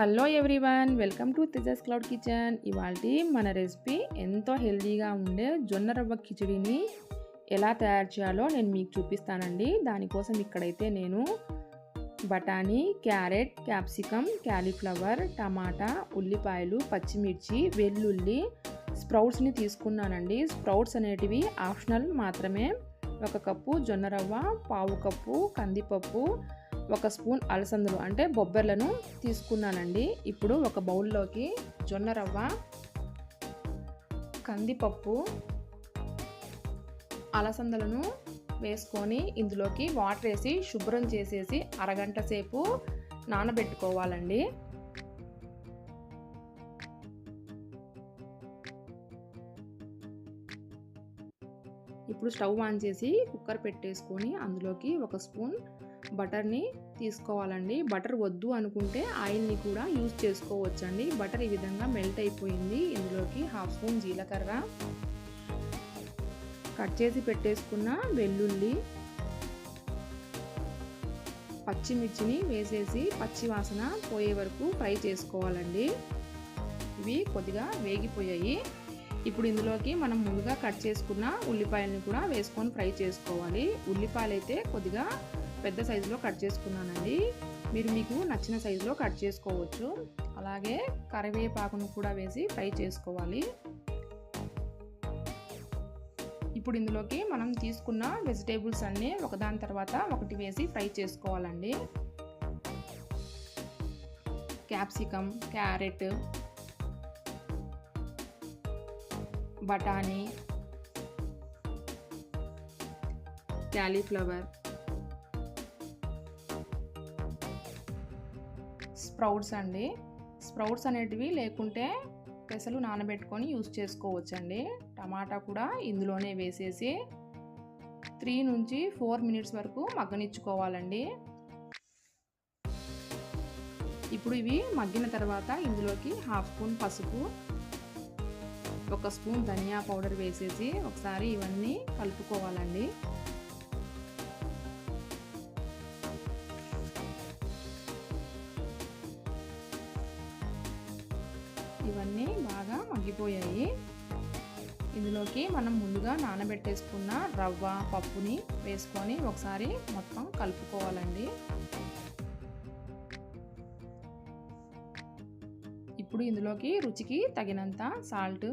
Hello everyone, welcome to Tejas cloud kitchen. ఇవాల్టి మన recipe ఎంతో హెల్తీగా ఉండే జొన్న రవ్వ కిచిడిని ఎలా తయారు చేయాలో నేను మీకు చూపిస్తానండి. దానికోసం ఇక్కడైతే నేను బఠానీ, క్యారెట్, క్యాప్సికమ్, క్యాలీఫ్లవర్, టమాటా, ఉల్లిపాయలు, పచ్చిమిర్చి, వెల్లుల్లి, స్ప్రౌట్స్ని తీసుకున్నానండి. స్ప్రౌట్స్ అనేటివి ఆప్షనల్ మాత్రమే. 1 కప్పు జొన్న రవ్వ, పావు కప్పు కందిపప్పు, 1 స్పూన్ అలసందలు అంటే బొబ్బర్లను తీసుకున్నానండి. ఇప్పుడు ఒక బౌల్లోకి జొన్న రవ్వ, కందిపప్పు, అలసందలను వేసుకొని ఇందులోకి వాటర్ వేసి శుభ్రం చేసేసి అరగంట సేపు నానబెట్టుకోవాలండి. ఇప్పుడు స్టవ్ ఆన్ చేసి కుక్కర్ పెట్టేసుకొని అందులోకి 1 స్పూన్ బటర్ని తీసుకోవాలండి. బటర్ వద్దు అనుకుంటే ఆయిల్ని కూడా యూజ్ చేసుకోవచ్చండి. బటర్ ఈ విధంగా మెల్ట్ అయిపోయింది. ఇందులోకి 1/2 స్పూన్ జీలకర్ర, కట్ చేసి పెట్టేసుకున్న వెల్లుల్లి, పచ్చిమిర్చిని వేసేసి పచ్చి వాసన పోయే వరకు ఫ్రై చేసుకోవాలండి. ఇవి కొద్దిగా వేగిపోయాయి. ఇప్పుడు ఇందులోకి మనం ముందుగా కట్ చేసుకున్న ఉల్లిపాయలను కూడా వేసుకొని ఫ్రై చేసుకోవాలి. ఉల్లిపాయలు అయితే కొద్దిగా పెద్ద సైజులో కట్ చేసుకున్నానండి. మీరు మీకు నచ్చిన సైజులో కట్ చేసుకోవచ్చు. అలాగే కరివేపాకును కూడా వేసి ఫ్రై చేసుకోవాలి. ఇప్పుడు ఇందులోకి మనం తీసుకున్న వెజిటేబుల్స్ అన్నీ ఒకదాని తర్వాత ఒకటి వేసి ఫ్రై చేసుకోవాలండి. క్యాప్సికమ్, క్యారెట్, బఠానీ, క్యాలీఫ్లవర్, స్ప్రౌట్స్ అండి. స్ప్రౌట్స్ అనేటివి లేకుంటే పెసలు నానబెట్టుకొని యూజ్ చేసుకోవచ్చండి. టమాటా కూడా ఇందులోనే వేసేసి 3 నుంచి 4 మినిట్స్ వరకు మగ్గనిచ్చుకోవాలండి. ఇప్పుడు ఇవి మగ్గిన తర్వాత ఇందులోకి 1/2 స్పూన్ పసుపు, 1 స్పూన్ ధనియా పౌడర్ వేసేసి ఒకసారి ఇవన్నీ కలుపుకోవాలండి. ఇవన్నీ బాగా మగ్గిపోయాయి. ఇందులోకి మనం ముందుగా నానబెట్టేసుకున్న రవ్వ, పప్పుని వేసుకొని ఒకసారి మొత్తం కలుపుకోవాలండి. ఇప్పుడు ఇందులోకి రుచికి తగినంత సాల్ట్,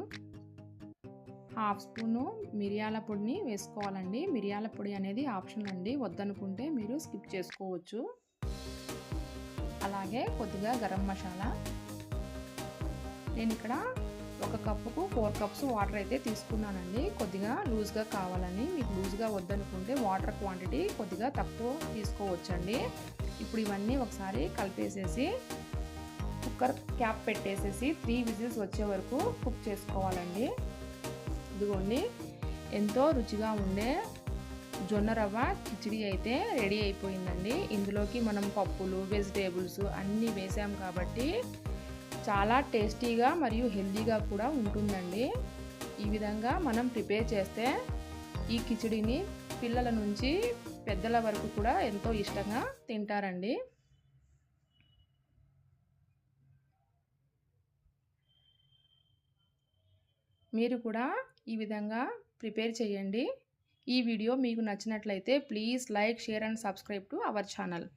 1/2 స్పూను మిరియాల పొడిని వేసుకోవాలండి. మిరియాల పొడి అనేది ఆప్షన్ అండి, వద్దనుకుంటే మీరు స్కిప్ చేసుకోవచ్చు. అలాగే కొద్దిగా గరం మసాలా. నేను ఇక్కడ 1 కప్పుకు 4 కప్స్ వాటర్ అయితే తీసుకున్నానండి. కొద్దిగా లూజ్గా కావాలని, మీకు లూజ్గా వద్దనుకుంటే వాటర్ క్వాంటిటీ కొద్దిగా తక్కువ తీసుకోవచ్చండి. ఇప్పుడు ఇవన్నీ ఒకసారి కలిపేసేసి కుక్కర్ క్యాప్ పెట్టేసేసి 3 విజిల్స్ వచ్చే వరకు కుక్ చేసుకోవాలండి. ఇదిగోండి, ఎంతో రుచిగా ఉండే జొన్న రవ్వ కిచిడి అయితే రెడీ అయిపోయిందండి. ఇందులోకి మనం పప్పులు, వెజిటేబుల్స్ అన్నీ వేసాం కాబట్టి చాలా టేస్టీగా మరియు హెల్తీగా కూడా ఉంటుందండి. ఈ విధంగా మనం ప్రిపేర్ చేస్తే ఈ కిచిడిని పిల్లల నుంచి పెద్దల వరకు కూడా ఎంతో ఇష్టంగా తింటారండి. మీరు కూడా ఈ విధంగా ప్రిపేర్ చేయండి. ఈ వీడియో మీకు నచ్చినట్లయితే please like, share and subscribe to our channel.